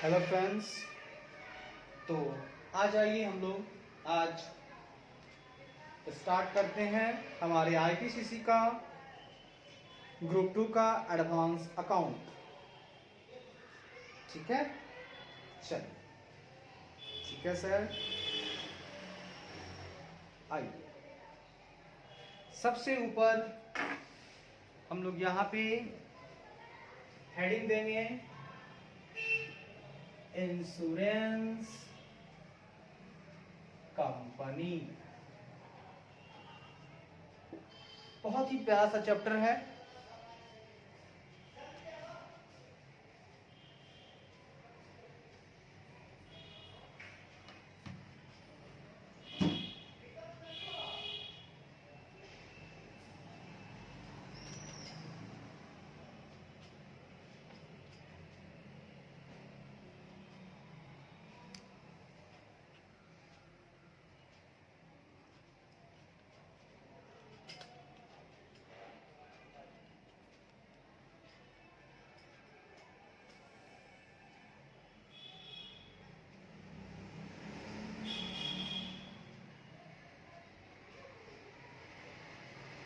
Hello friends. तो आ जाइए हम लोग आज स्टार्ट करते हैं हमारे आईपीसीसी का ग्रुप 2 का एडवांस अकाउंट। ठीक है, चलिए। ठीक है सर, आइए। सबसे ऊपर हम लोग यहाँ पे हेडिंग देंगे इंश्योरेंस कंपनी। बहुत ही प्यारा सा चैप्टर है।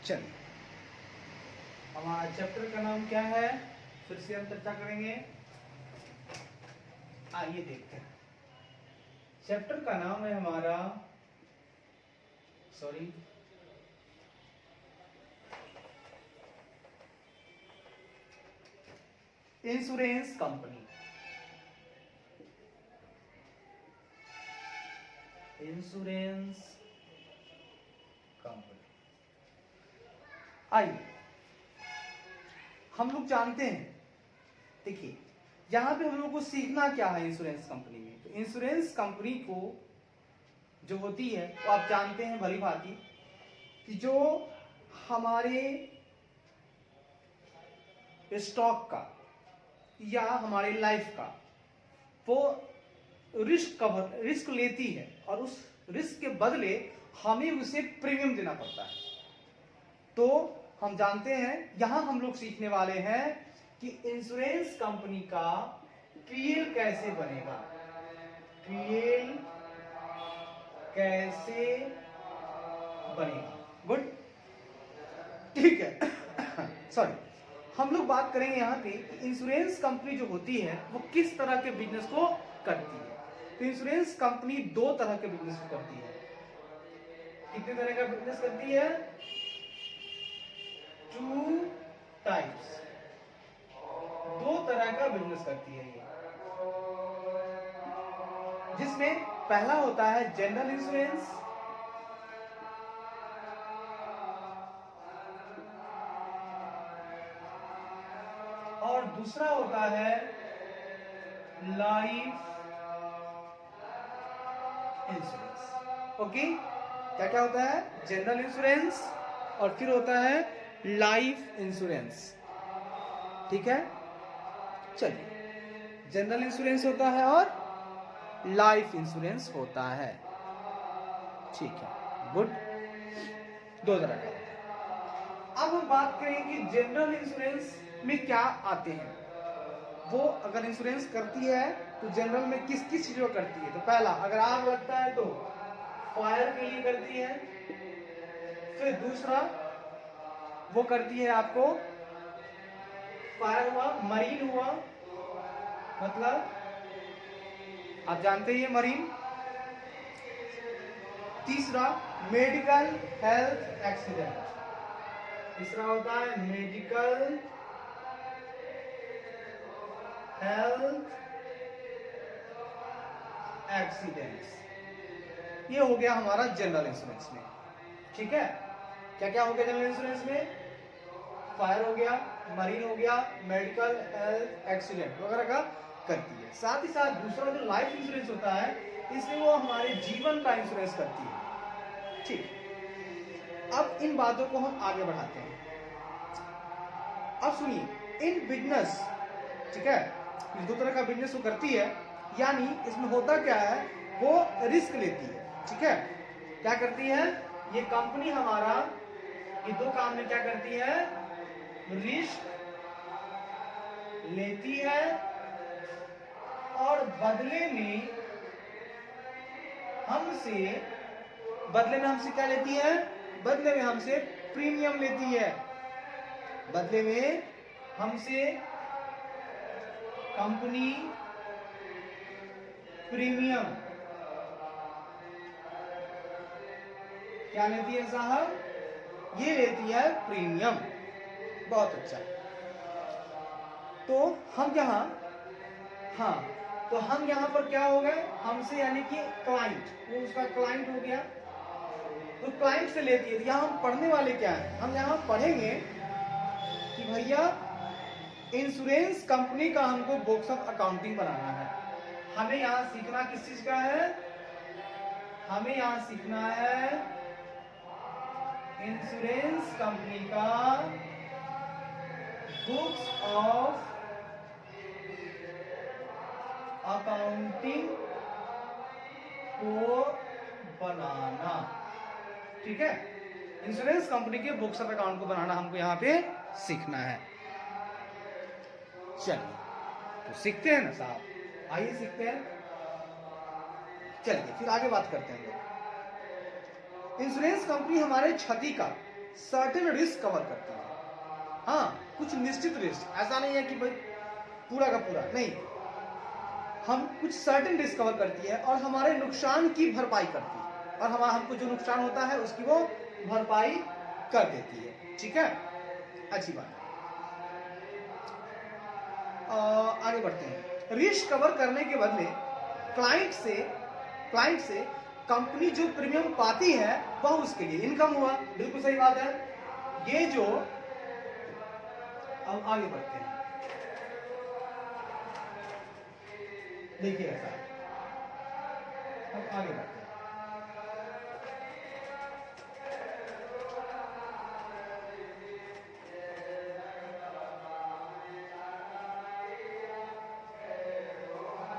चलिए, हमारा चैप्टर का नाम क्या है, फिर से हम चर्चा करेंगे। आइए देखते हैं। चैप्टर का नाम है हमारा इंश्योरेंस कंपनी। Insurance company. आइए, हम लोग जानते हैं, देखिए यहां पे हम लोग को सीखना क्या है इंश्योरेंस कंपनी में। तो इंश्योरेंस कंपनी को जो होती है वो आप जानते हैं भली भांति कि जो हमारे स्टॉक का या हमारे लाइफ का वो रिस्क लेती है और उस रिस्क के बदले हमें उसे प्रीमियम देना पड़ता है। तो हम जानते हैं, यहां हम लोग सीखने वाले हैं कि इंश्योरेंस कंपनी का पीएल कैसे बनेगा। पीएल कैसे बनेगा। गुड, ठीक है। सॉरी, हम लोग बात करेंगे यहाँ पे इंश्योरेंस कंपनी जो होती है वो किस तरह के बिजनेस को करती है। तो इंश्योरेंस कंपनी दो तरह के बिजनेस को करती है। कितने तरह का बिजनेस करती है? 2 टाइप्स। दो तरह का बिजनेस करती है ये, जिसमें पहला होता है जनरल इंश्योरेंस और दूसरा होता है लाइफ इंश्योरेंस। ओके, क्या क्या होता है? जनरल इंश्योरेंस और फिर होता है लाइफ इंश्योरेंस। ठीक है, चलिए। जनरल इंश्योरेंस होता है और लाइफ इंश्योरेंस होता है। ठीक है, गुड। दो तरह का होता है। अब हम बात करें कि जनरल इंश्योरेंस में क्या आते हैं। वो अगर इंश्योरेंस करती है तो जनरल में किस किस चीजों को करती है। तो पहला, अगर आग लगता है तो फायर के लिए करती है। फिर दूसरा वो करती है आपको, फायर हुआ, मरीन हुआ, मतलब आप जानते ही हैं मरीन। तीसरा मेडिकल हेल्थ एक्सीडेंट। तीसरा होता है मेडिकल हेल्थ एक्सीडेंट्स। ये हो गया हमारा जनरल इंश्योरेंस में। ठीक है, क्या क्या हो गया जनरल इंश्योरेंस में? फायर हो गया, मरीन हो गया, मेडिकल हेल्थ एक्सीडेंट वगैरह का करती है। साथ ही साथ दूसरा जो लाइफ इंश्योरेंस होता है, इसमें वो हमारे जीवन का इंश्योरेंस करती है। ठीक, अब इन बातों को हम आगे बढ़ाते हैं। अब सुनिए, इन बिजनेस, ठीक है, दो तरह का बिजनेस वो करती है। यानी इसमें होता क्या है, वो रिस्क लेती है। ठीक है, क्या करती है ये कंपनी हमारा, ये दो काम में क्या करती है? रिस्क लेती है और बदले में हमसे क्या लेती है? बदले में हमसे प्रीमियम लेती है। बदले में हमसे कंपनी प्रीमियम क्या लेती है साहब? ये लेती है प्रीमियम। बहुत अच्छा। तो हम यहां पर क्या हो गए? हमसे यानी कि क्लाइंट, वो उसका क्लाइंट हो गया, तो क्लाइंट से लेती है। यहां हम पढ़ने वाले क्या है? हम यहां पढ़ेंगे कि भैया इंश्योरेंस कंपनी का हमको बुक्स ऑफ अकाउंटिंग बनाना है। हमें यहां सीखना किस चीज का है? हमें यहां सीखना है इंश्योरेंस कंपनी का बुक्स ऑफ अकाउंटिंग को बनाना। ठीक है, इंश्योरेंस कंपनी के बुक्स ऑफ अकाउंट को बनाना हमको यहां पे सीखना है। चलिए तो सीखते हैं ना साहब, आइए सीखते हैं। चलिए फिर आगे बात करते हैं। इंश्योरेंस कंपनी हमारे क्षति का सर्टेन रिस्क कवर करती है। हाँ, कुछ निश्चित रिस्क, ऐसा नहीं है कि भाई पूरा का पूरा नहीं, हम कुछ सर्टेन रिस्क कवर करती है और हमारे नुकसान की भरपाई करती है, और हमको जो नुकसान होता है उसकी वो भरपाई कर देती है। ठीक है, अच्छी बात है। आगे बढ़ते हैं। रिस्क कवर करने के बदले क्लाइंट से कंपनी जो प्रीमियम पाती है वह उसके लिए इनकम हुआ। बिल्कुल सही बात है। ये जो अब आगे बढ़ते हैं, देखिए ऐसा, अब आगे बढ़ते हैं।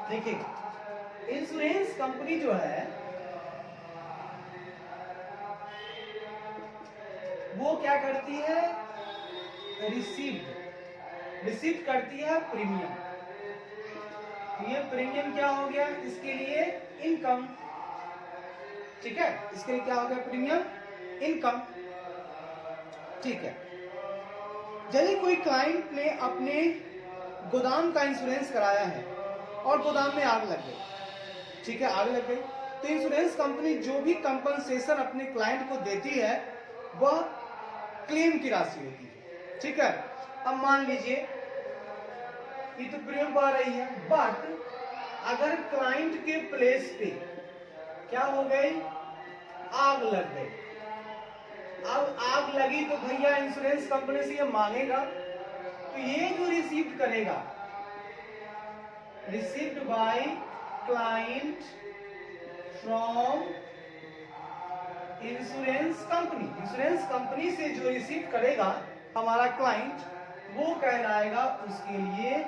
देखिए इंश्योरेंस कंपनी जो है वो क्या करती है? रिसीव करती है प्रीमियम। तो ये प्रीमियम क्या हो गया? इसके लिए इनकम। ठीक है, इसके लिए क्या हो गया? Premium, income. ठीक है, यदि कोई क्लाइंट ने अपने गोदाम का इंश्योरेंस कराया है और गोदाम में आग लग गई, ठीक है, आग लग गई, तो इंश्योरेंस कंपनी जो भी कंपनसेशन अपने क्लाइंट को देती है वह क्लेम की राशि होती है। ठीक है, अब मान लीजिए ये तो प्रीमियम पा रही है, बट अगर क्लाइंट के प्लेस पे क्या हो गई? आग लग गई। अब आग लगी तो भैया इंश्योरेंस कंपनी से ये मांगेगा, तो ये जो रिसीव करेगा, received by client from insurance company से जो रिसीव करेगा हमारा क्लाइंट, वो कहलाएगा उसके लिए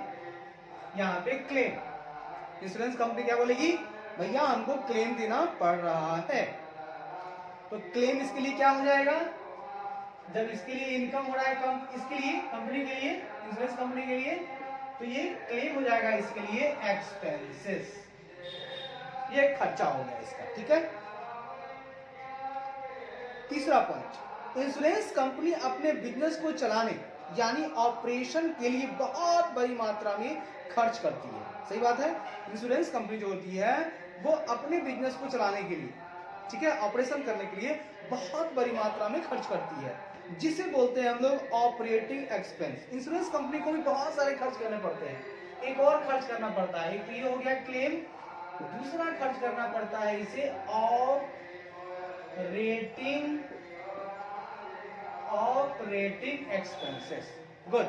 यहाँ पे क्लेम। इंश्योरेंस कंपनी क्या बोलेगी? भैया हमको क्लेम देना पड़ रहा है, तो क्लेम इसके लिए क्या हो जाएगा? जब इसके लिए इनकम हो रहा है इसके लिए कंपनी के लिए, इंश्योरेंस कंपनी के लिए, तो ये क्लेम हो जाएगा इसके लिए एक्सपेंसेस। ये खर्चा हो गया इसका। ठीक है, तीसरा पॉइंट, इंश्योरेंस कंपनी अपने बिजनेस को चलाने यानी ऑपरेशन के लिए बहुत बड़ी मात्रा में खर्च करती है। सही बात है, इंश्योरेंस कंपनी जो होती है वो अपने बिजनेस को चलाने के लिए, ठीक है, ऑपरेशन करने के लिए बहुत बड़ी मात्रा में खर्च करती है, जिसे बोलते हैं हम लोग ऑपरेटिंग एक्सपेंस। इंश्योरेंस कंपनी को भी बहुत सारे खर्च करने पड़ते हैं। एक और खर्च करना पड़ता है, एक तो ये हो गया क्लेम, दूसरा खर्च करना पड़ता है इसे operating expenses. Good,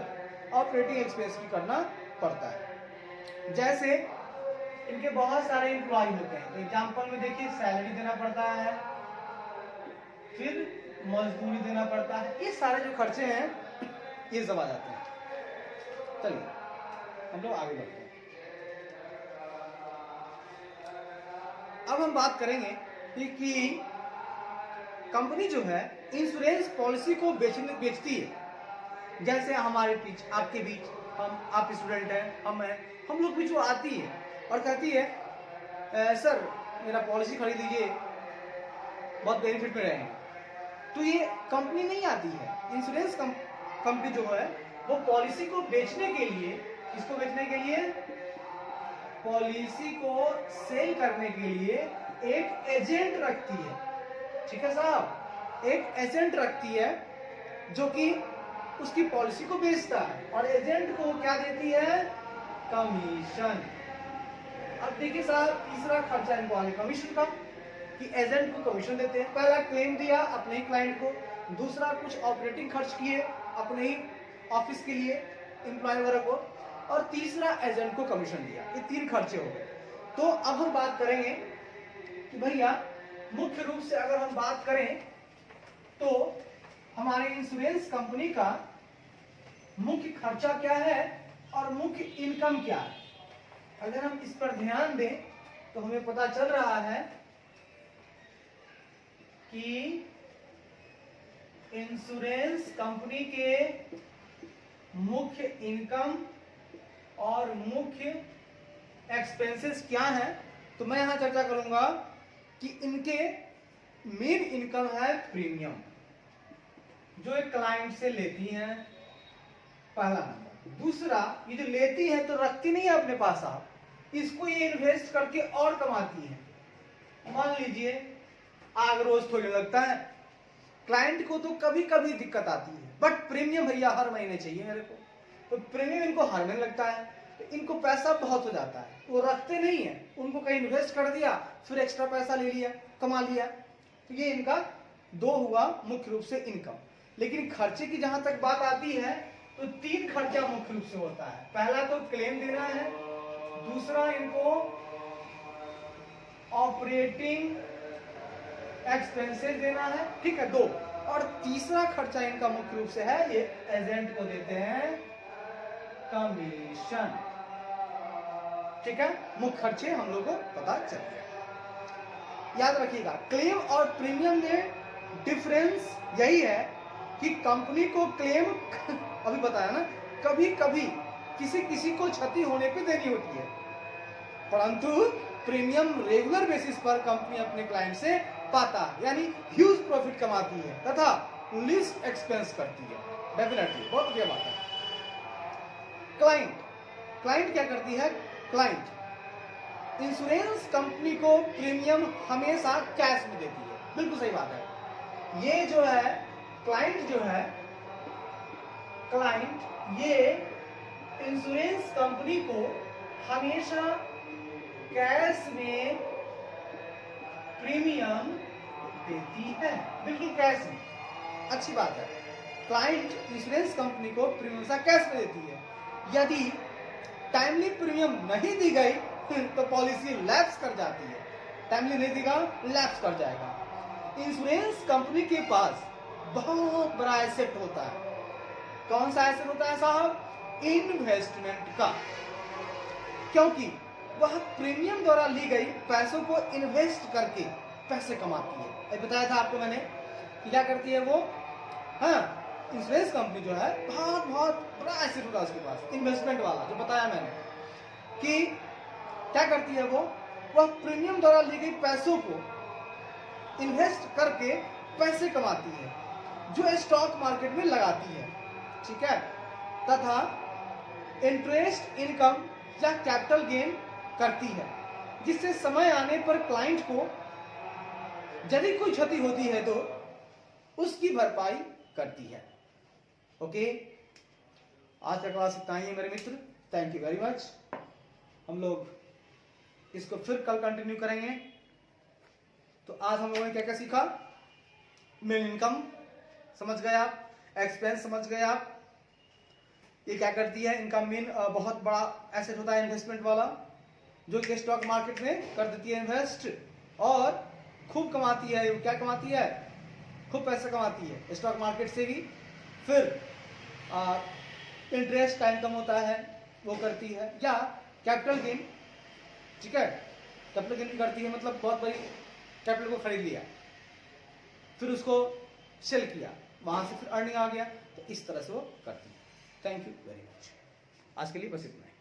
operating expense भी करना पड़ता है। जैसे इनके बहुत सारे एम्प्लॉय होते हैं, तो एग्जाम्पल में देखिए सैलरी देना पड़ता है, फिर मजदूरी देना पड़ता है, ये सारे जो खर्चे हैं ये सब आ जाते हैं। चलिए हम लोग आगे बढ़ते हैं। अब हम बात करेंगे कि कंपनी जो है इंश्योरेंस पॉलिसी को बेचती है। जैसे हमारे बीच, आपके बीच, आप स्टूडेंट हैं, हम लोग बीच वो आती है और कहती है सर मेरा पॉलिसी खरीद लीजिए, बहुत बेनिफिट में रहेंगे। तो ये कंपनी नहीं आती है, इंश्योरेंस कंपनी जो है वो पॉलिसी को बेचने के लिए, इसको बेचने के लिए, पॉलिसी को सेल करने के लिए एक एजेंट रखती है। ठीक है साहब, एक एजेंट रखती है जो कि उसकी पॉलिसी को बेचता है और एजेंट को क्या देती है, कमीशन। अब देखिए साहब, तीसरा खर्चा इनको आगे कमीशन का, कि एजेंट को कमीशन देते हैं। पहला क्लेम दिया अपने ही क्लाइंट को, दूसरा कुछ ऑपरेटिंग खर्च किए अपने ही ऑफिस के लिए एम्प्लॉय वगैरह को, और तीसरा एजेंट को कमीशन दिया। ये 3 खर्चे हो गए। तो अब हम बात करेंगे कि भैया मुख्य रूप से अगर हम बात करें तो हमारे इंश्योरेंस कंपनी का मुख्य खर्चा क्या है और मुख्य इनकम क्या है। अगर हम इस पर ध्यान दें तो हमें पता चल रहा है कि इंश्योरेंस कंपनी के मुख्य इनकम और मुख्य एक्सपेंसेस क्या है। तो मैं यहां चर्चा करूंगा कि इनके मेन इनकम है प्रीमियम, जो एक क्लाइंट से लेती हैं, पहला नंबर। दूसरा, ये जो लेती है तो रखती नहीं है अपने पास, आप इसको ये इन्वेस्ट करके और कमाती है। मान लीजिए आग रोज थोड़ी लगता है, क्लाइंट को तो कभी कभी दिक्कत आती है, बट प्रीमियम भैया हर महीने चाहिए मेरे को, तो प्रीमियम इनको हर महीने लगता है, तो इनको पैसा बहुत हो जाता है। वो रखते नहीं है, उनको कहीं इन्वेस्ट कर दिया, फिर एक्स्ट्रा पैसा ले लिया, कमा लिया। तो ये इनका 2 हुआ मुख्य रूप से इनकम। लेकिन खर्चे की जहां तक बात आती है तो 3 खर्चा मुख्य रूप से होता है। पहला तो क्लेम देना है, दूसरा इनको ऑपरेटिंग एक्सपेंसेस देना है, ठीक है 2, और तीसरा खर्चा इनका मुख्य रूप से है ये एजेंट को देते हैं कमीशन। ठीक है, मुख्य खर्चे हम लोग को पता चल गया। याद रखिएगा, क्लेम और प्रीमियम में डिफरेंस यही है कि कंपनी को क्लेम अभी बताया ना, कभी कभी किसी को क्षति होने पे देनी होती है, परंतु प्रीमियम रेगुलर बेसिस पर कंपनी अपने क्लाइंट से पाता है, यानी ह्यूज प्रॉफिट कमाती है तथा लिस्ट एक्सपेंस करती है। डेफिनेटली बहुत बढ़िया बात है। क्लाइंट क्या करती है, क्लाइंट इंश्योरेंस कंपनी को प्रीमियम हमेशा कैश में देती है। बिल्कुल सही बात है। ये जो है क्लाइंट ये इंश्योरेंस कंपनी को हमेशा कैश में प्रीमियम देती है, बिल्कुल कैश में। अच्छी बात है, क्लाइंट इंश्योरेंस कंपनी को प्रीमियम सा कैश में देती है। यदि टाइमली प्रीमियम नहीं दी गई तो पॉलिसी लैप्स कर जाती है, टाइमली नहीं देगा लैप्स कर जाएगा। इंश्योरेंस कंपनी के पास बहुत बड़ा एसेट होता है। कौन सा एसेट होता है साहब, इन्वेस्टमेंट का, क्योंकि वह प्रीमियम द्वारा ली गई पैसों को इन्वेस्ट करके पैसे कमाती है। अभी बताया था आपको मैंने कि क्या करती है वो, हाँ इंश्योरेंस कंपनी जो है बहुत बड़ा एसेट होता है उसके पास, इन्वेस्टमेंट वाला, जो बताया मैंने कि क्या करती है वो, वह प्रीमियम द्वारा ली गई पैसों को इन्वेस्ट करके पैसे कमाती है, जो स्टॉक मार्केट में लगाती है, ठीक है, तथा इंटरेस्ट इनकम या कैपिटल गेन करती है, जिससे समय आने पर क्लाइंट को यदि कोई क्षति होती है तो उसकी भरपाई करती है। ओके, आज का क्लास इतना ही है मेरे मित्र, थैंक यू वेरी मच। हम लोग इसको फिर कल कंटिन्यू करेंगे। तो आज हम लोगों ने क्या क्या सीखा, मेन इनकम समझ गए आप, एक्सपेंस समझ गए आप, ये क्या करती है, इनका मेन बहुत बड़ा एसेट होता है इन्वेस्टमेंट वाला, जो कि स्टॉक मार्केट में कर देती है इन्वेस्ट और खूब कमाती है। क्या कमाती है, खूब पैसा कमाती है स्टॉक मार्केट से भी। फिर इंटरेस्ट का इनकम होता है वो करती है, या कैपिटल गेन, ठीक है, कैपिटल गेन करती है, मतलब बहुत बड़ी कैपिटल को खरीद लिया, फिर उसको सेल किया, वहां से फिर अर्निंग आ गया, तो इस तरह से वो करती है। Thank you very much. आज के लिए बस इतना।